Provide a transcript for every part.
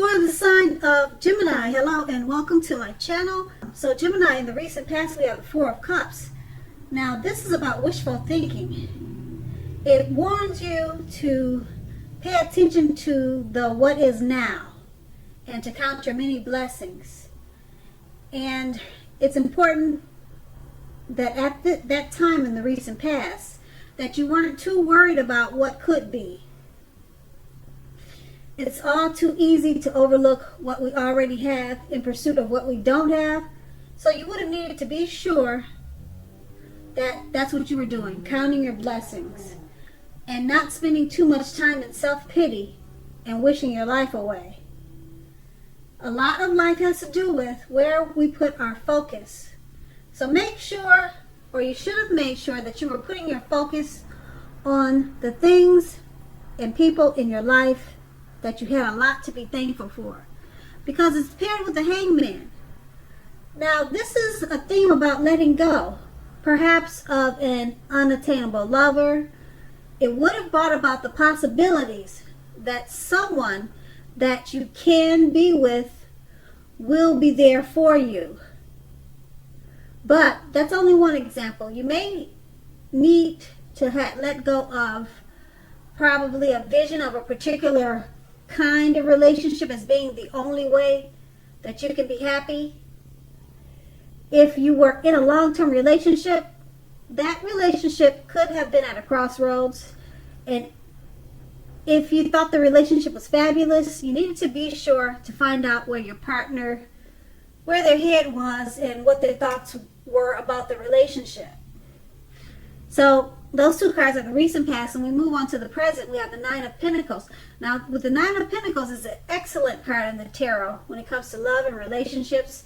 For the sign of Gemini, hello and welcome to my channel. So Gemini, in the recent past, we have the Four of Cups. Now this is about wishful thinking. It warns you to pay attention to the what is now and to count your many blessings. And it's important that at that time in the recent past that you weren't too worried about what could be. It's all too easy to overlook what we already have in pursuit of what we don't have. So you would have needed to be sure that that's what you were doing, counting your blessings and not spending too much time in self-pity and wishing your life away. A lot of life has to do with where we put our focus. So make sure, or you should have made sure, that you were putting your focus on the things and people in your life that you had a lot to be thankful for, because it's paired with the Hangman. Now this is a theme about letting go, perhaps of an unattainable lover. It would have brought about the possibilities that someone that you can be with will be there for you. But that's only one example. You may need to let go of probably a vision of a particular kind of relationship as being the only way that you can be happy. If you were in a long-term relationship, that relationship could have been at a crossroads. And if you thought the relationship was fabulous, you needed to be sure to find out where your partner, where their head was and what their thoughts were about the relationship. So those two cards are the recent past, and we move on to the present. We have the Nine of Pentacles. Now, with the Nine of Pentacles is an excellent card in the tarot when it comes to love and relationships.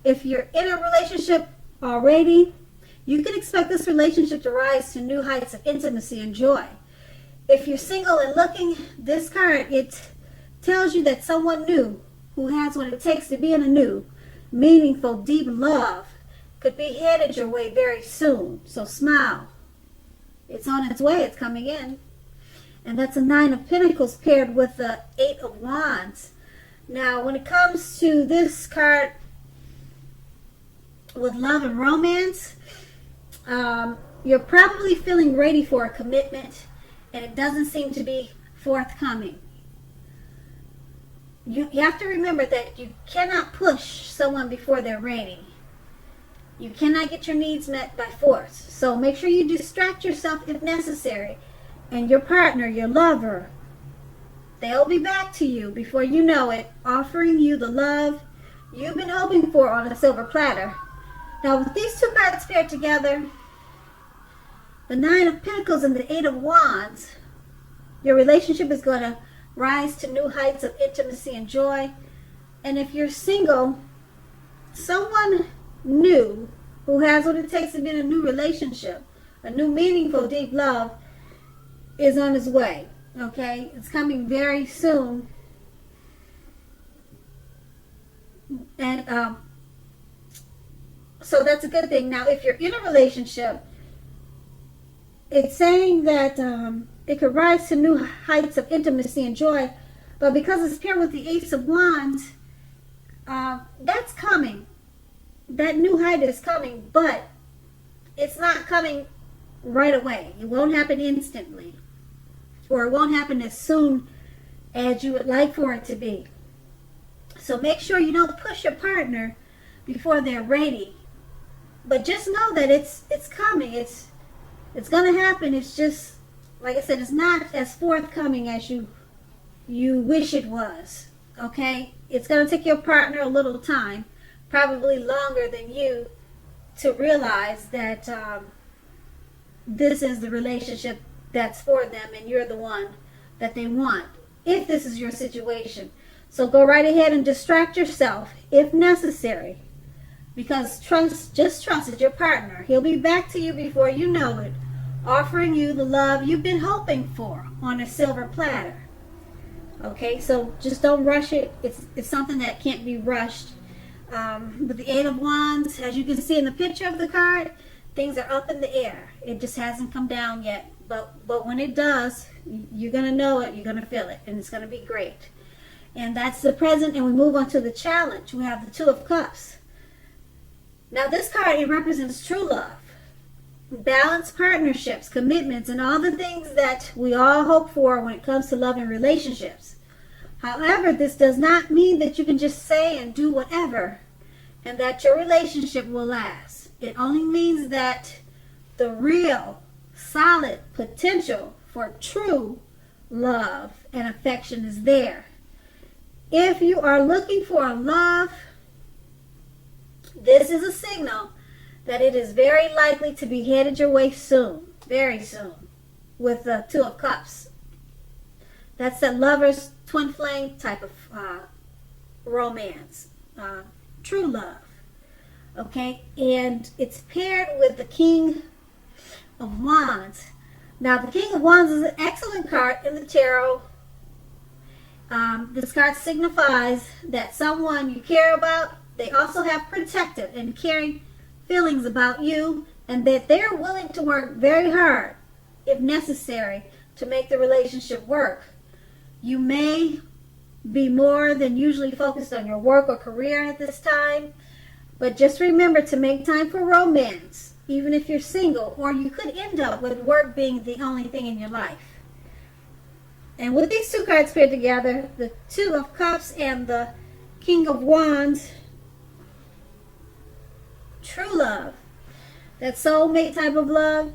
If you're in a relationship already, you can expect this relationship to rise to new heights of intimacy and joy. If you're single and looking, this card, it tells you that someone new who has what it takes to be in a new, meaningful, deep love could be headed your way very soon. So smile. It's on its way. It's coming in. And that's a Nine of Pentacles paired with the Eight of Wands. Now, when it comes to this card with love and romance, you're probably feeling ready for a commitment, and it doesn't seem to be forthcoming. You have to remember that you cannot push someone before they're ready. You cannot get your needs met by force. So make sure you distract yourself if necessary. And your partner, your lover, they'll be back to you before you know it, offering you the love you've been hoping for on a silver platter. Now with these two cards paired together, the Nine of Pentacles and the Eight of Wands, your relationship is going to rise to new heights of intimacy and joy. And if you're single, someone new who has what it takes to be in a new relationship, a new meaningful deep love, is on his way. Okay, it's coming very soon. And so that's a good thing. Now if you're in a relationship, it's saying that it could rise to new heights of intimacy and joy, but because it's paired with the Ace of Wands, that's coming. That new height is coming, but it's not coming right away. It won't happen instantly, or it won't happen as soon as you would like for it to be. So make sure you don't push your partner before they're ready. But just know that it's coming. It's going to happen. It's just, like I said, it's not as forthcoming as you wish it was. Okay? It's going to take your partner a little time, probably longer than you, to realize that this is the relationship that's for them and you're the one that they want, if this is your situation. So go right ahead and distract yourself if necessary, because just trust your partner. He'll be back to you before you know it, offering you the love you've been hoping for on a silver platter. Okay, so just don't rush it. It's something that can't be rushed. With the Eight of Wands, as you can see in the picture of the card, things are up in the air. It just hasn't come down yet. But when it does, you're going to know it, you're going to feel it, and it's going to be great. And that's the present, and we move on to the challenge. We have the Two of Cups. Now this card, it represents true love, balanced partnerships, commitments, and all the things that we all hope for when it comes to love and relationships. However, this does not mean that you can just say and do whatever and that your relationship will last. It only means that the real, solid potential for true love and affection is there. If you are looking for love, this is a signal that it is very likely to be headed your way soon, very soon, with the Two of Cups. That's the lover's twin flame type of romance, true love. Okay, and it's paired with the King of Wands. Now, the King of Wands is an excellent card in the tarot. This card signifies that someone you care about, they also have protective and caring feelings about you, and that they're willing to work very hard, if necessary, to make the relationship work. You may be more than usually focused on your work or career at this time, but just remember to make time for romance, even if you're single, or you could end up with work being the only thing in your life. And with these two cards paired together, the Two of Cups and the King of Wands, true love, that soulmate type of love,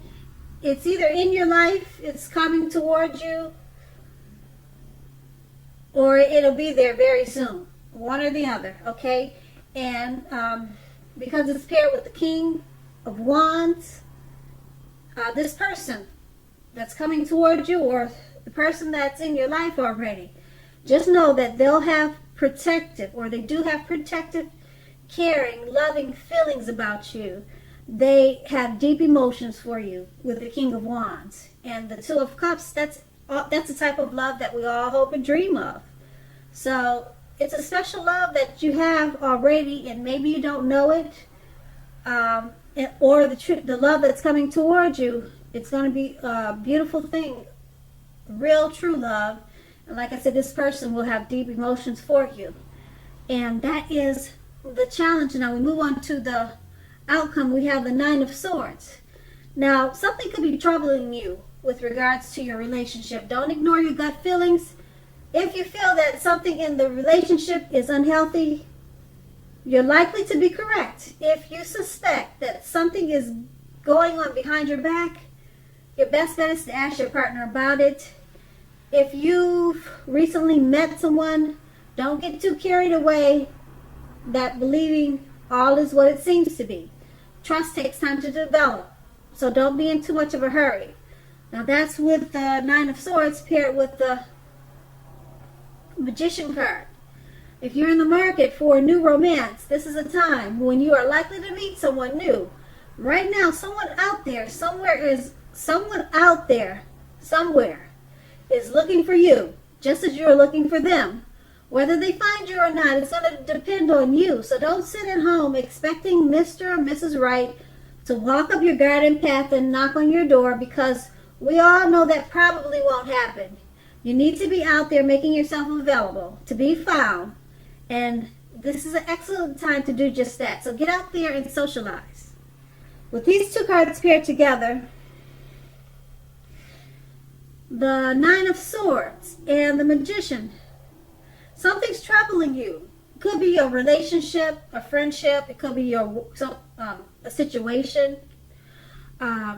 it's either in your life, it's coming towards you, or it'll be there very soon. One or the other, okay? And because it's paired with the King of Wands, this person that's coming towards you, or the person that's in your life already, just know that they'll have protective, or they do have protective, caring, loving feelings about you. They have deep emotions for you with the King of Wands. And the Two of Cups, that's the type of love that we all hope and dream of. So it's a special love that you have already, and maybe you don't know it, or the love that's coming towards you. It's going to be a beautiful thing, real true love. And like I said, this person will have deep emotions for you. And that is the challenge. Now we move on to the outcome. We have the Nine of Swords. Now, something could be troubling you with regards to your relationship. Don't ignore your gut feelings. If you feel that something in the relationship is unhealthy, you're likely to be correct. If you suspect that something is going on behind your back, your best bet is to ask your partner about it. If you've recently met someone, don't get too carried away that believing all is what it seems to be. Trust takes time to develop, so don't be in too much of a hurry. Now that's with the Nine of Swords paired with the Magician card. If you're in the market for a new romance, this is a time when you are likely to meet someone new. Right now, someone out there, somewhere is looking for you, just as you're looking for them. Whether they find you or not, it's going to depend on you. So don't sit at home expecting Mr. or Mrs. Right to walk up your garden path and knock on your door, because we all know that probably won't happen. You need to be out there making yourself available to be found. And this is an excellent time to do just that. So get out there and socialize. With these two cards paired together, the Nine of Swords and the Magician, something's troubling you. It could be a relationship, a friendship. It could be a situation.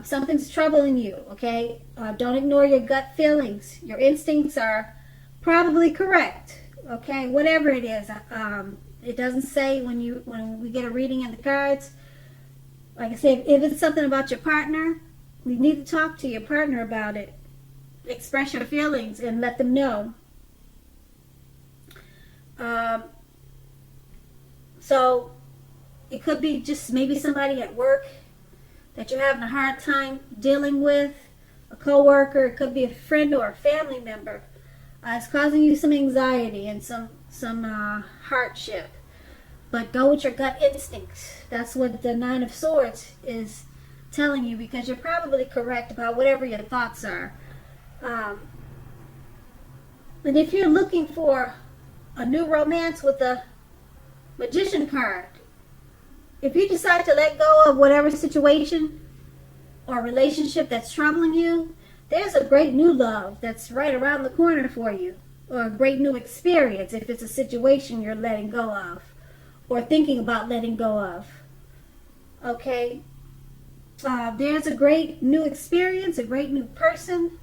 Something's troubling you, okay? Don't ignore your gut feelings. Your instincts are probably correct, okay? Whatever it is. It doesn't say when we get a reading in the cards. Like I said, if it's something about your partner, you need to talk to your partner about it. Express your feelings and let them know. So it could be just maybe somebody at work that you're having a hard time dealing with, a coworker. It could be a friend or a family member. It's causing you some anxiety and some hardship. But go with your gut instincts. That's what the Nine of Swords is telling you, because you're probably correct about whatever your thoughts are. And if you're looking for a new romance with the Magician card. If you decide to let go of whatever situation or relationship that's troubling you, there's a great new love that's right around the corner for you, or a great new experience if it's a situation you're letting go of or thinking about letting go of. Okay? There's a great new experience, a great new person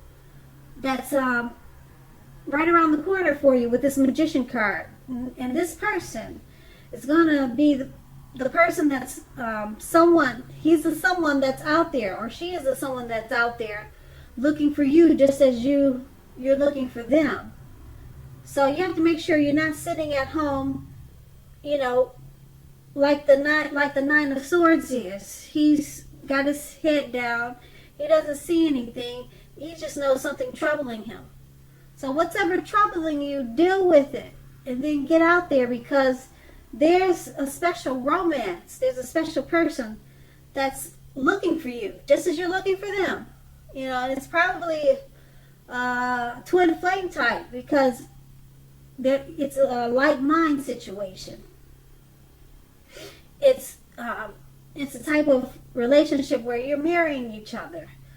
that's right around the corner for you with this Magician card. And this person is going to be the person that's he's the someone that's out there, or she is the someone that's out there looking for you just as you're looking for them. So you have to make sure you're not sitting at home, you know, like the Nine of Swords is. He's got his head down. He doesn't see anything. He just knows something troubling him. So whatever troubling you, deal with it. And then get out there, because there's a special romance. There's a special person that's looking for you, just as you're looking for them. You know, and it's probably twin flame type, because it's a like mind situation. It's a type of relationship where you're marrying each other.